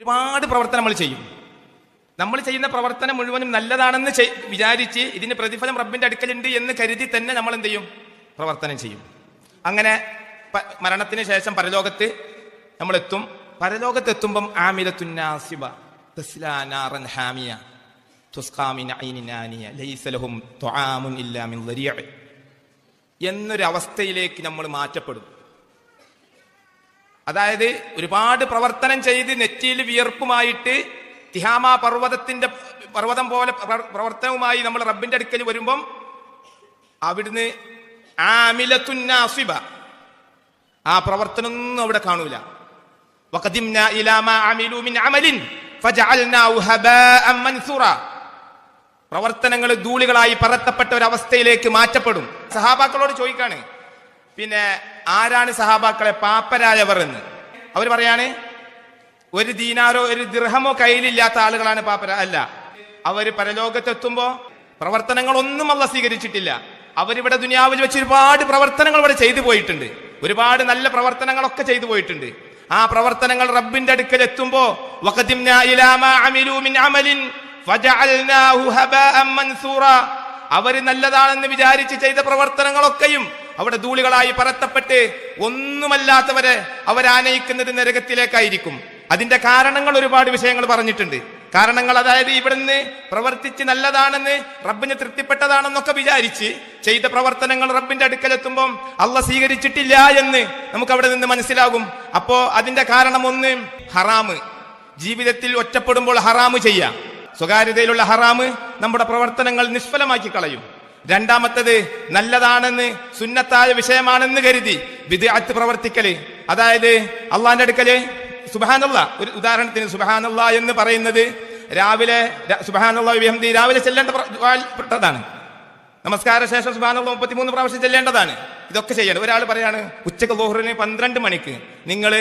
ഒരുപാട് പ്രവർത്തനം നമ്മൾ ചെയ്യും. നമ്മൾ ചെയ്യുന്ന പ്രവർത്തനം മുഴുവനും നല്ലതാണെന്ന് വിചാരിച്ച് ഇതിന് പ്രതിഫലം റബ്ബിന്റെ അടുക്കലുണ്ട് എന്ന് കരുതി തന്നെ നമ്മൾ എന്ത് ചെയ്യും? പ്രവർത്തനം ചെയ്യും. അങ്ങനെ മരണത്തിന് ശേഷം പരലോകത്ത് നമ്മൾ എത്തും. പരലോകത്തെത്തുമ്പം ആമിലത്തുന്നാസിബ തസ്ലാ നാറൻ ഹാമിയ തുസ്ഖാ മിൻ ഐനിൻ ആനിയ ലൈസ ലഹും തുആമുൻ ഇല്ലാ മിൻ ദരിയ എന്നൊരു അവസ്ഥയിലേക്ക് നമ്മൾ മാറ്റപ്പെടും. അതായത് ഒരുപാട് പ്രവർത്തനം ചെയ്ത് നെറ്റിയിൽ വിയർപ്പുമായിട്ട് തിഹാമ പർവ്വതം പോലെ പ്രവർത്തനവുമായി നമ്മൾ റബ്ബിന്റെ അടുക്കൽ വരുമ്പം അവിടുന്ന് ആമിലത്തുന്നാസിബ ആ പ്രവർത്തനമൊന്നും അവിടെ കാണൂല. വഖദിംനാ ഇലാ മാ അമിലൂ മിൻ അമലിൻ ഫജഅൽനാഹു ഹബാഅൻ മൻസൂറ. പ്രവർത്തനങ്ങൾ ധൂളികളായി പറത്തപ്പെട്ട ഒരു അവസ്ഥയിലേക്ക് മാറ്റപ്പെടും. സഹാബാക്കളോട് ചോദിക്കാണ്, പിന്നെ ആരാണ് സഹാബാക്കളെ പാപ്പരായവർ എന്ന്? അവർ പറയാണ്, ഒരു ദീനാരോ ഒരു ദിർഹമോ കയ്യിലില്ലാത്ത ആളുകളാണ് പാപ്പര. അല്ല, അവര് പരലോകത്തെത്തുമ്പോ പ്രവർത്തനങ്ങളൊന്നും അല്ലാഹു സ്വീകരിച്ചിട്ടില്ല. അവരിവിടെ ദുനിയാവിൽ വെച്ച് ഒരുപാട് പ്രവർത്തനങ്ങൾ ഇവിടെ ചെയ്തു പോയിട്ടുണ്ട്. ഒരുപാട് നല്ല പ്രവർത്തനങ്ങളൊക്കെ ചെയ്തു പോയിട്ടുണ്ട്. ആ പ്രവർത്തനങ്ങൾ റബ്ബിന്റെ അടുക്കൽ എത്തുമ്പോ വഖദിംനാ ഇലാ മാ അമിലൂ മിൻ അമലിൻ ഫജഅൽനാഹു ഹബാഅൻ മൻസൂറ. അവര് നല്ലതാണെന്ന് വിചാരിച്ച് ചെയ്ത പ്രവർത്തനങ്ങളൊക്കെയും അവിടെ ധൂളികളായി പറത്തപ്പെട്ട് ഒന്നുമല്ലാത്തവരെ അവരാനയിക്കുന്നത് നരകത്തിലേക്കായിരിക്കും. അതിന്റെ കാരണങ്ങൾ ഒരുപാട് വിഷയങ്ങൾ പറഞ്ഞിട്ടുണ്ട്. കാരണങ്ങൾ അതായത് ഇവിടുന്ന് പ്രവർത്തിച്ച് നല്ലതാണെന്ന് റബ്ബിന് തൃപ്തിപ്പെട്ടതാണെന്നൊക്കെ വിചാരിച്ച് ചെയ്ത പ്രവർത്തനങ്ങൾ റബ്ബിന്റെ അടുക്കലെത്തുമ്പം അല്ലാഹു സ്വീകരിച്ചിട്ടില്ല എന്ന് നമുക്ക് അവിടെ നിന്ന് മനസ്സിലാകും. അപ്പോ അതിന്റെ കാരണം ഒന്ന് ഹറാമ്, ജീവിതത്തിൽ ഒറ്റപ്പെടുമ്പോൾ ഹറാമ് ചെയ്യാം. സ്വകാര്യതയിലുള്ള ഹറാമ് നമ്മുടെ പ്രവർത്തനങ്ങൾ നിഷ്ഫലമാക്കി കളയും. രണ്ടാമത്തത് നല്ലതാണെന്ന് സുന്നത്തായ വിഷയമാണെന്ന് കരുതി ബിദ്അത്ത് പ്രവർത്തിക്കല്. അതായത് അള്ളാന്റെ അടുക്കല് സുബ്ഹാനല്ലാഹ്, ഒരു ഉദാഹരണത്തിന് സുബ്ഹാനല്ലാഹ് എന്ന് പറയുന്നത് രാവിലെ സുബ്ഹാനല്ലാഹി വബിഹംദി രാവിലെ ചെല്ലേണ്ടതാണ്. നമസ്കാര ശേഷം സുബ്ഹാനല്ലാഹ് 33 പ്രാവശ്യം ചെല്ലേണ്ടതാണ്. ഇതൊക്കെ ചെയ്യണം. ഒരാൾ പറയാണ് ഉച്ചക്ക് ളുഹ്റിന് 12 മണിക്ക് നിങ്ങൾ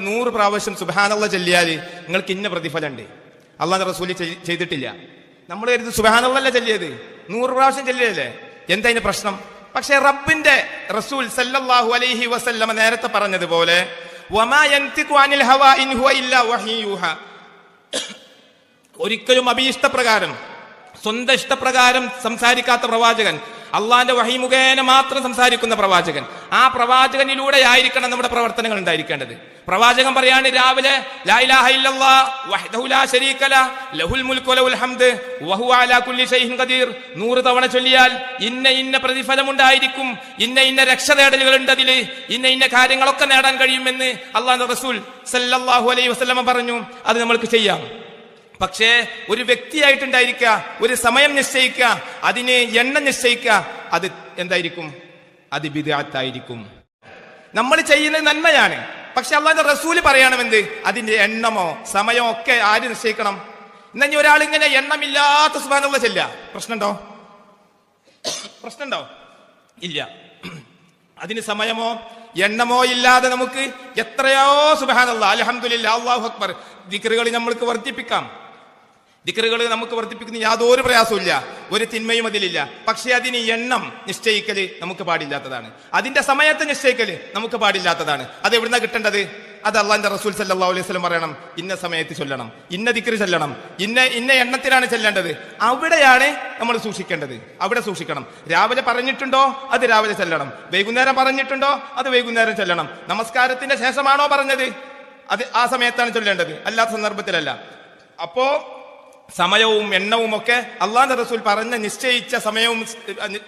100 പ്രാവശ്യം സുബ്ഹാനല്ലാഹ് ചൊല്ലിയാൽ നിങ്ങൾക്ക് ഇന്ന പ്രതിഫലം ഉണ്ട്. അള്ളാഹുവിന്റെ റസൂൽ ചെയ്തിട്ടില്ല. നമ്മൾ കരുതി സുബ്ഹാനല്ലാഹ് അല്ല ചൊല്ലിയത്, 100 പ്രാവശ്യം ചൊല്ലിയല്ലേ, എന്താ അതിന് പ്രശ്നം? പക്ഷെ റബ്ബിന്റെ റസൂൽ സല്ലല്ലാഹു അലൈഹി വസല്ലമ നേരത്തെ പറഞ്ഞതുപോലെ വമാ യൻതിഖു അനിൽ ഹവാ ഇൻ ഹുവ ഇല്ലാ വഹ്യു യൂഹാ, ഒരിക്കലും അഭീഷ്ടപ്രകാരം സ്വന്തം ഇഷ്ടപ്രകാരം സംസാരിക്കാത്ത പ്രവാചകൻ, അള്ളാന്റെ വഹി മുഖേന മാത്രം സംസാരിക്കുന്ന പ്രവാചകൻ. ആ പ്രവാചകനിലൂടെ ആയിരിക്കണം നമ്മുടെ പ്രവർത്തനങ്ങൾ ഉണ്ടായിരിക്കേണ്ടത്. പ്രവാചകൻ പറയാണ് രാവിലെ ലാ ഇലാഹ ഇല്ലല്ലാഹ് വഹ്ദഹു ലാ ശരീക ലഹു ലഹുൽ മുൽക്കു വലഹുൽ ഹംദ് വഹുവ അലാ കുല്ലി ഷൈഇൻ ഖദീർ. 100 തവണ ചൊല്ലിയാൽ ഇന്ന പ്രതിഫലം ഉണ്ടായിരിക്കും, ഇന്ന രക്ഷ നേടലുകൾ ഉണ്ട്, അതില് ഇന്ന കാര്യങ്ങളൊക്കെ നേടാൻ കഴിയുമെന്ന് അള്ളാഹുവിന്റെ റസൂൽ സല്ലല്ലാഹു അലൈഹി വസല്ലം പറഞ്ഞു. അത് നമ്മൾക്ക് ചെയ്യാം. പക്ഷേ ഒരു വ്യക്തിയായിട്ടുണ്ടായിരിക്കുക, ഒരു സമയം നിശ്ചയിക്കുക, അതിന് എണ്ണം നിശ്ചയിക്കുക, അത് എന്തായിരിക്കും? അത് ബിദ്അത്തായിരിക്കും. നമ്മൾ ചെയ്യുന്നത് നന്മയാണ്, പക്ഷെ അല്ലാഹുവിന്റെ റസൂൽ പറയണമെന്ത്? അതിന്റെ എണ്ണമോ സമയമോ ഒക്കെ ആര് നിശ്ചയിക്കണം? എന്നാ ഒരാൾ ഇങ്ങനെ എണ്ണമില്ലാത്ത സുബ്ഹാനല്ലാഹ് ചെല്ല, പ്രശ്നമുണ്ടോ? ഇല്ല. അതിന് സമയമോ എണ്ണമോ ഇല്ലാതെ നമുക്ക് എത്രയോ സുബ്ഹാനല്ലാഹ് അൽഹംദുലില്ലാഹ് അല്ലാഹു അക്ബർ ദിക്റുകൾ നമ്മൾക്ക് വർദ്ധിപ്പിക്കാം. ദിക്റുകൾ നമുക്ക് വർദ്ധിപ്പിക്കുന്ന യാതൊരു പ്രയാസമില്ല, ഒരു തിന്മയും അതിലില്ല. പക്ഷെ അതിന് എണ്ണം നിശ്ചയിക്കല് നമുക്ക് പാടില്ലാത്തതാണ്. അതിന്റെ സമയത്ത് നിശ്ചയിക്കല് നമുക്ക് പാടില്ലാത്തതാണ്. അത് എവിടുന്ന കിട്ടേണ്ടത്? അത് അള്ളാന്റെ റസൂൽ സല്ലല്ലാഹു അലൈഹി വസല്ലം പറയണം, ഇന്ന സമയത്ത് ചൊല്ലണം, ഇന്ന ദിക്റ് ചൊല്ലണം, ഇന്ന എണ്ണത്തിലാണ് ചെല്ലേണ്ടത്. അവിടെയാണ് നമ്മൾ സൂക്ഷിക്കേണ്ടത്. അവിടെ സൂക്ഷിക്കണം. രാവിലെ പറഞ്ഞിട്ടുണ്ടോ അത് രാവിലെ ചെല്ലണം, വൈകുന്നേരം പറഞ്ഞിട്ടുണ്ടോ അത് വൈകുന്നേരം ചെല്ലണം. നമസ്കാരത്തിന്റെ ശേഷമാണോ പറഞ്ഞത് അത് ആ സമയത്താണ് ചൊല്ലേണ്ടത്, അല്ലാത്ത സന്ദർഭത്തിലല്ല. അപ്പോ സമയവും എണ്ണവും ഒക്കെ അള്ളാഹുവിന്റെ റസൂൽ പറഞ്ഞ നിശ്ചയിച്ച സമയവും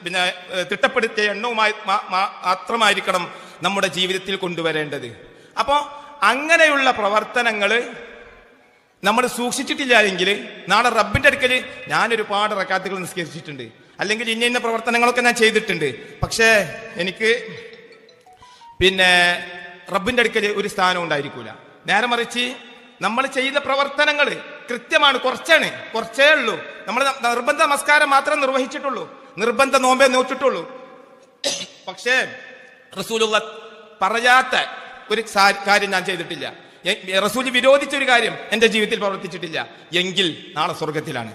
പിന്നെ തിട്ടപ്പെടുത്തിയ എണ്ണവുമായി മാത്രമായിരിക്കണം നമ്മുടെ ജീവിതത്തിൽ കൊണ്ടുവരേണ്ടത്. അപ്പോ അങ്ങനെയുള്ള പ്രവർത്തനങ്ങൾ നമ്മൾ സൂക്ഷിച്ചിട്ടില്ല എങ്കിൽ നാളെ റബ്ബിന്റെ അടുക്കൽ ഞാൻ ഒരുപാട് റക്അത്തുകൾ നിസ്കരിച്ചിട്ടുണ്ട്, അല്ലെങ്കിൽ ഇന്ന പ്രവർത്തനങ്ങളൊക്കെ ഞാൻ ചെയ്തിട്ടുണ്ട്, പക്ഷേ എനിക്ക് പിന്നെ റബ്ബിന്റെ അടുക്കൽ ഒരു സ്ഥാനം ഉണ്ടായിരിക്കൂല. നേരെ മറിച്ച് നമ്മൾ ചെയ്ത പ്രവർത്തനങ്ങൾ കൃത്യമാണ്, കുറച്ചേ ഉള്ളൂ. നമ്മൾ നിർബന്ധ നമസ്കാരം മാത്രം നിർവഹിച്ചിട്ടുള്ളൂ, നിർബന്ധ നോമ്പേ നോറ്റിട്ടുള്ളൂ. പക്ഷേ റസൂലുള്ള പറയാത്ത ഒരു കാര്യം ഞാൻ ചെയ്തിട്ടില്ല, റസൂൽ വിരോധിച്ച ഒരു കാര്യം എന്റെ ജീവിതത്തിൽ പ്രവർത്തിച്ചിട്ടില്ല എങ്കിൽ നാളെ സ്വർഗത്തിലാണ്.